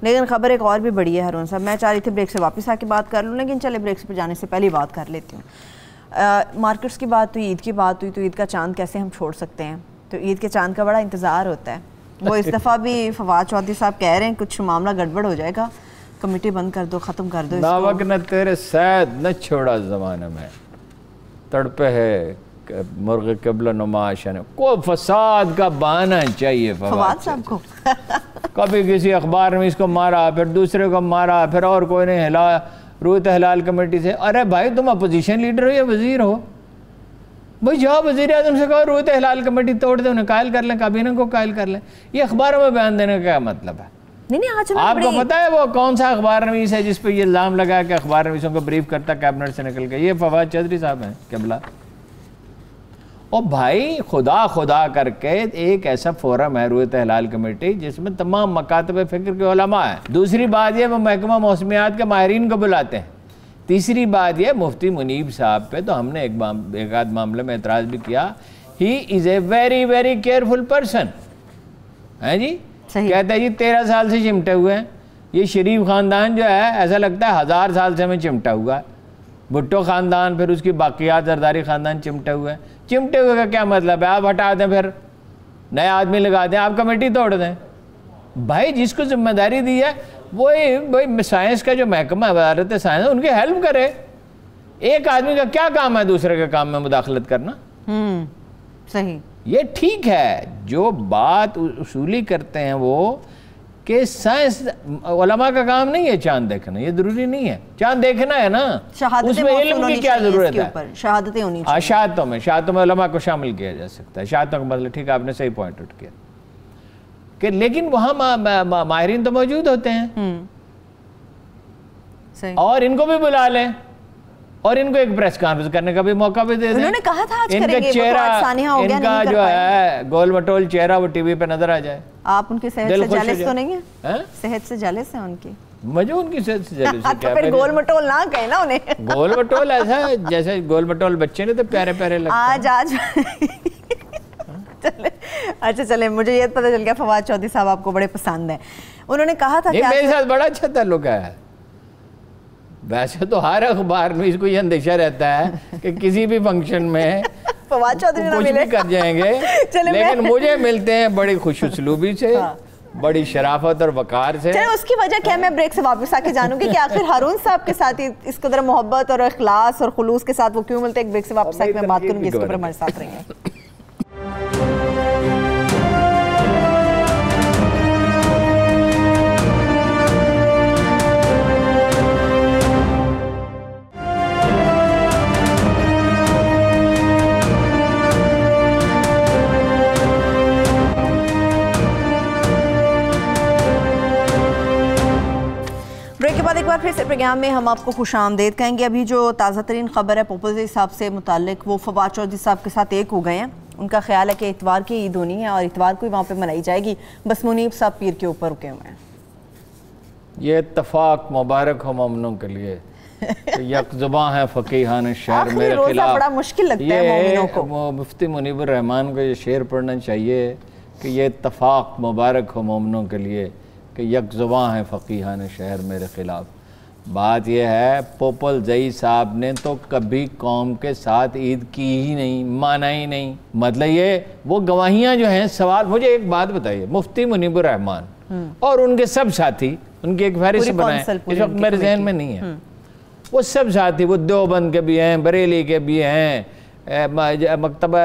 लेकिन खबर एक और भी बड़ी है हारून साहब, मैं चाह रही थी ब्रेक से वापस आके बात कर लूँ, लेकिन चले ब्रेक पर जाने से पहले ही बात कर लेती हूँ। मार्केट्स की बात हुई, ईद की बात हुई, तो ईद का चांद कैसे हम छोड़ सकते हैं। तो ईद के चांद का बड़ा इंतज़ार होता है। वो इस दफ़ा भी फवाद चौधरी साहब कह रहे हैं कुछ मामला गड़बड़ हो जाएगा, कमेटी बंद कर दो, ख़त्म कर दो। नावक न तेरे सैद न छोड़ा ज़माने में, तड़पे है मुर्ग कबल नुमाशन, को फसाद का बहाना चाहिए फवाद साहब को। कभी किसी अखबार में इसको मारा, फिर दूसरे को मारा, फिर और कोई ने हिला रूत हलाल कमेटी से। अरे भाई तुम अपोजिशन लीडर हो या वजीर हो, भाई जाओ वजीर आज़म से कहो रूत हलाल कमेटी तोड़ दे, उन्हें कायल कर लें, काबीना को कायल कर लें। ये अखबारों में बयान देने का क्या मतलब है? नहीं आज आपको पता है वो कौन सा अखबार नवीस है जिस पे ये इल्ज़ाम लगा कि अखबार नवीसों को ब्रीफ करता कैबिनेट से निकल के? ये फवाद चौधरी साहब हैं केबला। और भाई खुदा खुदा करके एक ऐसा फोरम है रूत हलाल कमेटी जिसमें तमाम मकातब फ़िक्र के उलमा है। दूसरी बात ये वो महकमा मौसमियात के माहिरीन को बुलाते हैं। तीसरी बात ये मुफ्ती मुनीब साहब पे तो हमने एक आध मामले में एतराज़ भी किया। He is a very very careful person है जी। कहते हैं जी 13 साल से चिमटे हुए हैं। ये शरीफ ख़ानदान जो है ऐसा लगता है 1000 साल से हमें चिमटा हुआ है। भुट्टो ख़ानदान, फिर उसकी बाकियात जरदारी ख़ानदान चिमटे हुए हैं। चिमटे हुए का क्या मतलब है? आप हटा दें, फिर नया आदमी लगा दें, आप कमेटी तोड़ दें। भाई जिसको जिम्मेदारी दी है वही साइंस का जो महकमा है, वजारत साइंस, उनकी हेल्प करे। एक आदमी का क्या काम है दूसरे के काम में मुदाखलत करना? सही, ये ठीक है। जो बात उसूली करते हैं वो कि साइंस उलमा का काम नहीं है चांद देखना, ये जरूरी नहीं है। चांद देखना है ना, उसमें इल्म की क्या जरूरत है? शहादतें होनी चाहिए। शहादतों में उलमा को शामिल किया जा सकता है। शहादतों का मतलब ठीक है, आपने सही पॉइंट आउट किया कि लेकिन वहाँ माहिरीन तो मौजूद होते हैं और इनको भी बुला लें और इनको एक प्रेस कॉन्फ्रेंस करने का भी मौका भी दे दें। उन्होंने कहा था आज इनका करेंगे, चेहरा, इनका जो है गोल मटोल चेहरा वो टीवी पे नजर आ जाए। आप उनकी सेहत से जालिस तो नहीं है? सेहत से जालिस है उनकी? मुझे उनकी सेहत से जालिस है क्या? फिर गोल मटोल ना कहे ना उन्हें। गोल मटोल ऐसा जैसे गोल मटोल बच्चे ने तो प्यारे प्यारे लगते हैं। आज चले, अच्छा चले, मुझे ये पता चल गया फवाद चौधरी साहब आपको बड़े पसंद है। उन्होंने कहा था मेरे साथ बड़ा अच्छा ताल्लुक है। वैसे तो हर अखबार में इसको ये अंदेशा रहता है कि किसी भी फंक्शन में फवाद चौधरी कुछ भी कर जाएंगे, लेकिन मुझे मिलते हैं बड़ी खुशउस्लूबी से, बड़ी शराफत और वकार से। चले, उसकी वजह क्या, मैं ब्रेक से वापस आके जानूंगी कि आखिर हारून साहब के साथ इस कदर मोहब्बत और इखलास और खुलूस के साथ वो क्यों मिलते हैं। एक ब्रेक से वापस आके मैं बात करूंगी, इसके ऊपर हमारे साथ रहेंगे। ब्रेक के बाद एक बार फिर से प्रोग्राम में हम आपको खुशामदीद कहेंगे। अभी जो ताज़ा तरीन खबर है पोपल साहब से मुतालिक, वो फवाद चौधरी साहब के साथ एक हो गए हैं। उनका ख्याल है कि इतवार की ईद होनी है और इतवार को ही वहाँ पे मनाई जाएगी। बस मुनीब साहब पीर के ऊपर रुके हुए हैं। ये इत्तफाक मुबारक हो मोमिनों के लिए। यकजुबां है फ़कीहान शहर मेरे खिलाफ। बड़ा मुश्किल लगता है मोमिनों को। मुफ्ती मुनीबुर रहमान को ये शेर पढ़ना चाहिए कि ये इत्तफाक मुबारक हो मोमिनों के लिए कि यकजुबां है फ़कीहान शहर मेरे ख़िलाफ़। बात यह है पोपल जई साहब ने तो कभी कौम के साथ ईद की ही नहीं, माना ही नहीं। मतलब ये वो गवाहियाँ जो हैं, सवाल, मुझे एक बात बताइए, मुफ्ती मुनीबुर रहमान और उनके सब साथी, उनकी एक फहरिस्त बनाए, इस वक्त मेरे जहन में नहीं है, वो सब साथी, वो देवबंद के भी हैं, बरेली के भी हैं, मकतबा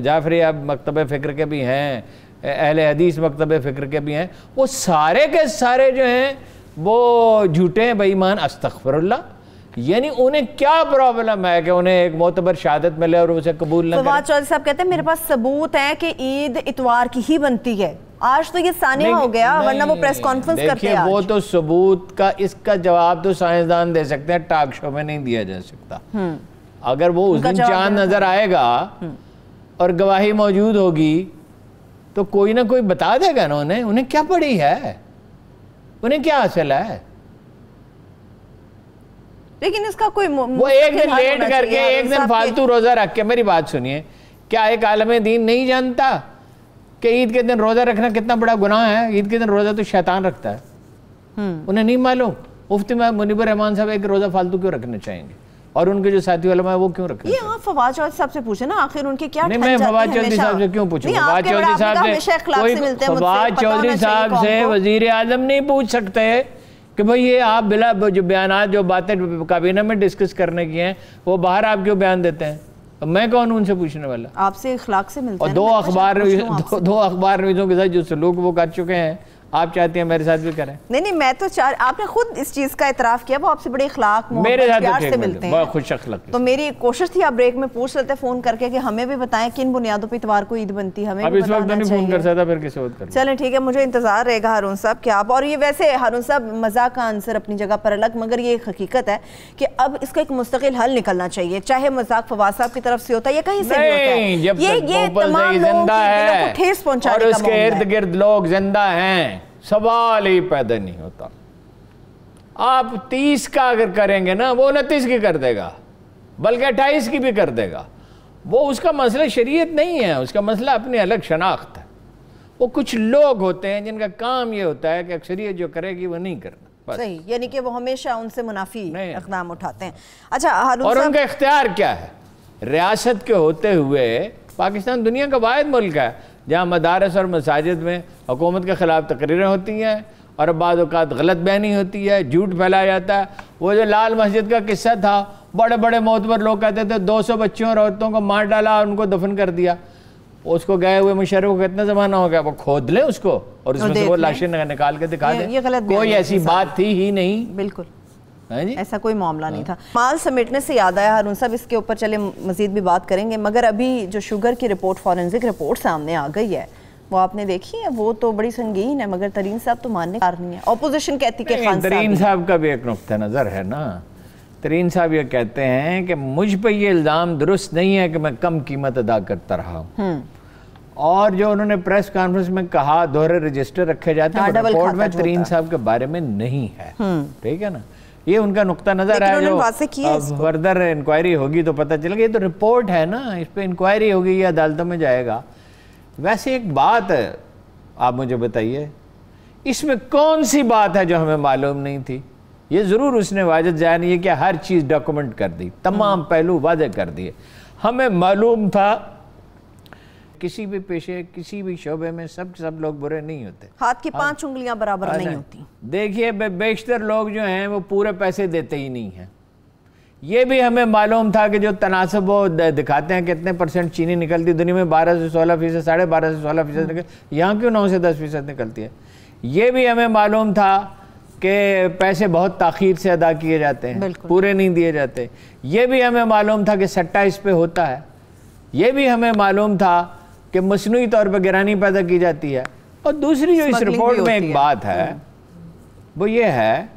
जाफरिया मकतब फ़िक्र के भी हैं, अहले हदीस मकतब फ़िक्र के भी हैं। वो सारे के सारे जो हैं वो झूठे हैं, बेईमान, अस्तगफिरुल्लाह। यानी उन्हें क्या प्रॉब्लम है कि उन्हें एक मोतबर शहादत मिले और उसे कबूल न करें? फवाद चौधरी साहब कहते हैं मेरे पास सबूत है कि ईद इतवार की ही बनती है। आज तो ये सानिया हो गया, वरना वो प्रेस कॉन्फ्रेंस करते हैं। वो तो सबूत का, इसका जवाब तो साइंसदान दे सकते हैं, टॉक शो में नहीं दिया जा सकता। अगर वो उस दिन चांद नजर आएगा और गवाही मौजूद होगी तो कोई ना कोई बता देगा ना उन्हें क्या पड़ी है, उन्हें क्या हासिल है। लेकिन इसका कोई वो एक दिन लेट करके, एक दिन फालतू रोजा रख के, मेरी बात सुनिए, क्या एक आलम दीन नहीं जानता कि ईद के दिन रोज़ा रखना कितना बड़ा गुनाह है। ईद के दिन रोज़ा तो शैतान रखता है, उन्हें नहीं मालूम। मुफ्ती मुनीबर रहमान साहब एक रोज़ा फालतू क्यों रखना चाहेंगे, और उनके जो साथी उलमा है वो क्यों रखते हैं? ये आप फवाद चौधरी साहब से पूछे ना, आखिर उनके क्या नहीं, मैं फवाद चौधरी साहब से क्यों पूछूं? फवाद चौधरी साहब से कोई फवाद चौधरी साहब से वजीर आजम नहीं पूछ सकते कि भाई ये आप बिला जो बयान जो बातें काबीना में डिस्कस करने की हैं वो बाहर आप क्यों बयान देते हैं? मैं कौन हूं उनसे पूछने वाला? आपसे इखलाक से मिलता है। और दो अखबार नवीसों के साथ जो सलूक वो कर चुके हैं, आप चाहते हैं मेरे साथ भी करें? नहीं, मैं तो आपने खुद इस चीज का इतराफ किया, वो आपसे बड़े इखलाक मेरे साथ प्यार से मिलते हैं, बहुत खुश अखलाक। तो मेरी कोशिश थी आप ब्रेक में पूछ लेते फोन करके कि हमें भी बताएं किन बुनियादों पर इतवार को ईद बनती है, हमें अब इस वक्त नहीं फोन कर सकता, फिर किसी वक्त कर। चलें ठीक है, मुझे इंतजार रहेगा हारून साहब कि आप, और ये वैसे हारून साहब मजाक का आंसर अपनी जगह पर अलग, मगर ये एक हकीकत है कि अब इसका एक मुस्तकिल हल निकलना चाहिए, चाहे मजाक फवाद साहब की तरफ से होता है या कहीं से भी होता है। ये तमाम लोगों को ठेस पहुंचाने का उसके इर्द गिर्द लोग जिंदा हैं, सवाल ही पैदा नहीं होता। आप 30 का अगर करेंगे ना, वो 29 की कर देगा, बल्कि 28 की भी कर देगा। वो उसका मसला शरीयत नहीं है, उसका मसला अपनी अलग शनाख्त है। वो कुछ लोग होते हैं जिनका काम ये होता है कि अक्सरियत जो करेगी वो नहीं करना, सही, यानी कि वो हमेशा उनसे मुनाफी इक़दाम उठाते हैं। अच्छा, और उनका इख्तियार क्या है? रियासत के होते हुए पाकिस्तान दुनिया का वाहिद मुल्क है जहाँ मदारस और मसाजिद में हुकूमत के ख़िलाफ़ तकरीरें होती हैं और बाद औक़ात गलत बयानी होती है, झूठ फैलाया जाता है। वो जो लाल मस्जिद का किस्सा था, बड़े बड़े मोतबर लोग कहते थे 200 बच्चियों और औरतों को मार डाला और उनको दफन कर दिया। उसको गए हुए मुशर्रफ को कितना ज़माना हो गया, वो खोद लें उसको और उसमें से वो लाशें निकाल के दिखा दें। कोई ऐसी बात थी ही नहीं, बिल्कुल ऐसा कोई मामला नहीं था। माल समेटने से याद आया हारून साहब, इसके ऊपर चले मजीद भी बात करेंगे, मगर अभी जो शुगर की रिपोर्ट, फॉरेंसिक रिपोर्ट सामने आ गई है, वो आपने देखी है? वो तो बड़ी संगीन है, मगर तरीन साहब तो मानने का नहीं है। ऑपोजिशन कहती है कि तरीन साहब का भी एक नुक्ता नज़र है ना। तरीन साहब ये कहते हैं कि मुझ पर ये इल्ज़ाम दुरुस्त नहीं है कि मैं कम कीमत अदा करता रहा हूँ, और जो उन्होंने प्रेस कॉन्फ्रेंस में कहा दोहरे रजिस्टर रखे जाते हैं रिपोर्ट में तरीन साहब के बारे में नहीं है। ठीक है ना, ये उनका नुक्ता नजर है। जो फर्दर इंक्वायरी होगी तो पता चलेगा। ये तो रिपोर्ट है ना, इस पर इंक्वायरी होगी या अदालतों में जाएगा। वैसे एक बात है, आप मुझे बताइए, इसमें कौन सी बात है जो हमें मालूम नहीं थी? ये ज़रूर उसने वाजिद ज़ाहिर नहीं है कि हर चीज़ डॉक्यूमेंट कर दी, तमाम पहलू वाज़ेह कर दिए। हमें मालूम था किसी भी पेशे, किसी भी शोबे में सब लोग बुरे नहीं होते, हाथ की 5 उंगलियां बराबर नहीं होती। देखिए बेशतर लोग जो हैं वो पूरे पैसे देते ही नहीं हैं। ये भी हमें मालूम था कि जो तनासब वो दिखाते हैं कितने % चीनी निकलती दुनिया में, 12 से 16%, 12.5 से 16% निकल, यहाँ क्यों 9 से 10% निकलती है। ये भी हमें मालूम था कि पैसे बहुत ताख़ीर से अदा किए जाते हैं, पूरे नहीं दिए जाते। ये भी हमें मालूम था कि सट्टा इस पे होता है। ये भी हमें मालूम था कि मसनूई तौर पर गिरानी पैदा की जाती है। और दूसरी जो इस रिपोर्ट में एक बात है वो ये है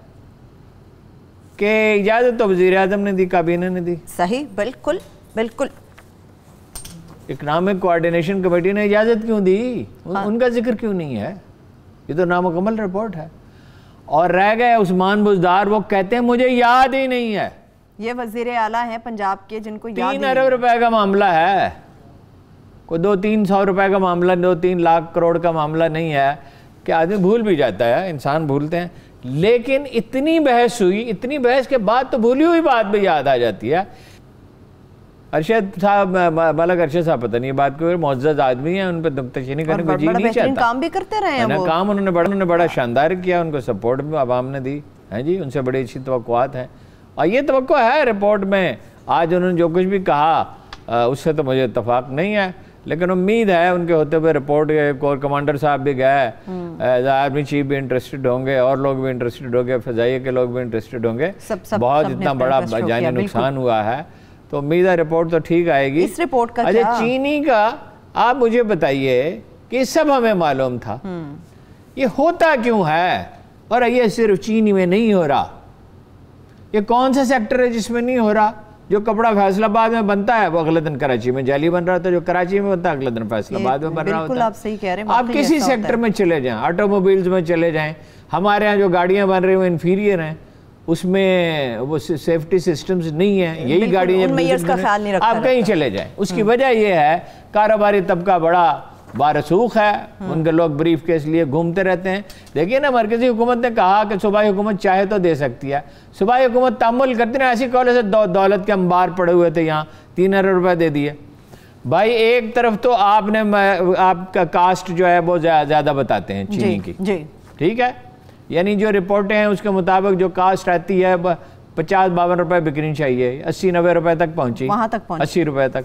कि इजाज़त तो वज़ीर आज़म ने दी, काबीना ने दी। सही, बिल्कुल बिल्कुल। इकनॉमिक कोऑर्डिनेशन कमेटी ने इजाज़त क्यों दी? उनका जिक्र क्यों नहीं है? ये तो नामुकम्मल रिपोर्ट है। और रह गए उस्मान बुज़दार, वो कहते हैं मुझे याद ही नहीं है। ये वज़ीर आला है पंजाब के, जिनको 3 अरब रुपए का मामला है, कोई 200-300 रुपए का मामला, 2-3 लाख करोड़ का मामला नहीं है कि आदमी भूल भी जाता है, इंसान भूलते हैं। लेकिन इतनी बहस हुई, इतनी बहस के बाद तो भूली हुई बात भी याद आ जाती है। अरशद साहब, मलक अरशद साहब, पता नहीं बात क्यों, मुअज़्ज़ज़ आदमी है, उन पर नुक्ताचीनी करने को जी नहीं चाहता। काम भी करते रहे हैं, काम उन्होंने बड़ा शानदार किया, उनको सपोर्ट भी आवाम ने दी है जी, उनसे बड़ी अच्छी तवक्कुआत हैं। और ये तवक्को है रिपोर्ट में। आज उन्होंने जो कुछ भी कहा उससे तो मुझे इत्तफाक नहीं है, लेकिन उम्मीद है उनके होते हुए रिपोर्ट कोर कमांडर साहब भी गए, आर्मी चीफ भी इंटरेस्टेड होंगे, और लोग भी इंटरेस्टेड होंगे, फ़ज़ाइया के लोग भी इंटरेस्टेड होंगे। बहुत इतना बड़ा जानी नुकसान हुआ है, तो उम्मीद है रिपोर्ट तो ठीक आएगी। इस रिपोर्ट का अच्छा, चीनी का आप मुझे बताइए कि सब हमें मालूम था, ये होता क्यों है? और ये सिर्फ चीनी में नहीं हो रहा, ये कौन सा सेक्टर है जिसमें नहीं हो रहा? जो कपड़ा फैसलाबाद में बनता है वो अगले दिन कराची में जाली बन रहा था, जो कराची में बनता है अगले दिन फैसलाबाद में बन रहा होता है। आप सही कह रहे हैं। आप किसी सेक्टर में चले जाएं, ऑटोमोबाइल्स में चले जाएं, हमारे यहाँ जो गाड़ियाँ बन रही हैं वो इन्फीरियर हैं, उसमें वो सेफ्टी सिस्टम्स नहीं है। यही गाड़ियाँ आप कहीं चले जाएं, उसकी वजह यह है कारोबारी तबका बड़ा बारसूख है, उनके लोग ब्रीफ केस लिए घूमते रहते हैं। देखिए ना, मरकजी हुकूमत ने कहा कि सूबाई हुकूमत चाहे तो दे सकती है, सूबाई हुकूमत तअम्मुल करती ना, ऐसी कॉलेज से दौलत के अंबार पड़े हुए थे, यहाँ 3 अरब रुपए दे दिए। भाई एक तरफ तो आपने आपका कास्ट जो है वो ज़्यादा बताते हैं चीनी की, ठीक है, यानी जो रिपोर्टें हैं उसके मुताबिक जो कास्ट रहती है 50-52 रुपए बिकनी चाहिए, 80-90 रुपए तक पहुंची, वहाँ तक पहुंची 80 रुपए तक।